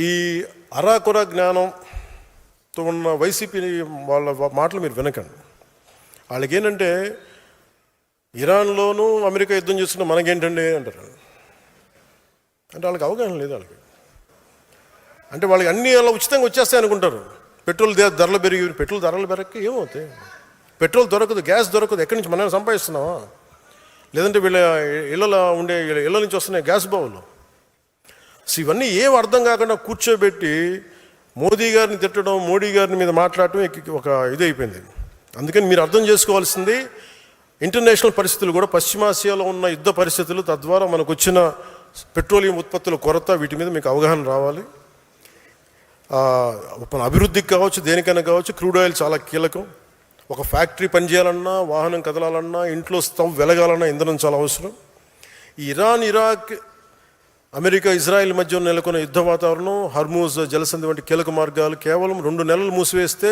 ఈ అరాకొర జ్ఞానంతో ఉన్న వైసీపీ వాళ్ళ మాటలు మీరు వినకండి. వాళ్ళకి ఏంటంటే ఇరాన్లోనూ అమెరికా యుద్ధం చేస్తున్న మనకేంటండి అంటారు. అంటే వాళ్ళకి అవగాహన లేదు. వాళ్ళకి అంటే వాళ్ళకి అన్నీ అలా ఉచితంగా వచ్చేస్తాయి అనుకుంటారు. పెట్రోల్ ధరలు పెరగక ఏమవుతాయి? పెట్రోల్ దొరకదు, గ్యాస్ దొరకదు. ఎక్కడి నుంచి మనం సంపాదిస్తున్నావా? లేదంటే వీళ్ళ ఇళ్ళ నుంచి వస్తున్నాయి గ్యాస్ బావులు. ఇవన్నీ ఏం అర్థం కాకుండా కూర్చోబెట్టి మోదీ గారిని తిట్టడం, మోడీ గారిని మీద మాట్లాడటం ఒక ఇది అయిపోయింది. అందుకని మీరు అర్థం చేసుకోవాల్సింది ఇంటర్నేషనల్ పరిస్థితులు కూడా, పశ్చిమాసియాలో ఉన్న యుద్ధ పరిస్థితులు, తద్వారా మనకు వచ్చిన పెట్రోలియం ఉత్పత్తుల కొరత, వీటి మీద మీకు అవగాహన రావాలి. అభివృద్ధికి కావచ్చు, దేనికైనా కావచ్చు, క్రూడ్ ఆయిల్ చాలా కీలకం. ఒక ఫ్యాక్టరీ పనిచేయాలన్నా, వాహనం కదలాలన్నా, ఇంట్లో స్టవ్ వెలగాలన్నా ఇంధనం చాలా అవసరం. ఈ ఇరాన్, ఇరాక్, అమెరికా, ఇజ్రాయెల్ మధ్య నెలకొన్న యుద్ధ వాతావరణం, హర్మూజ్ జలసంధి వంటి కీలక మార్గాలు కేవలం 2 నెలలు మూసివేస్తే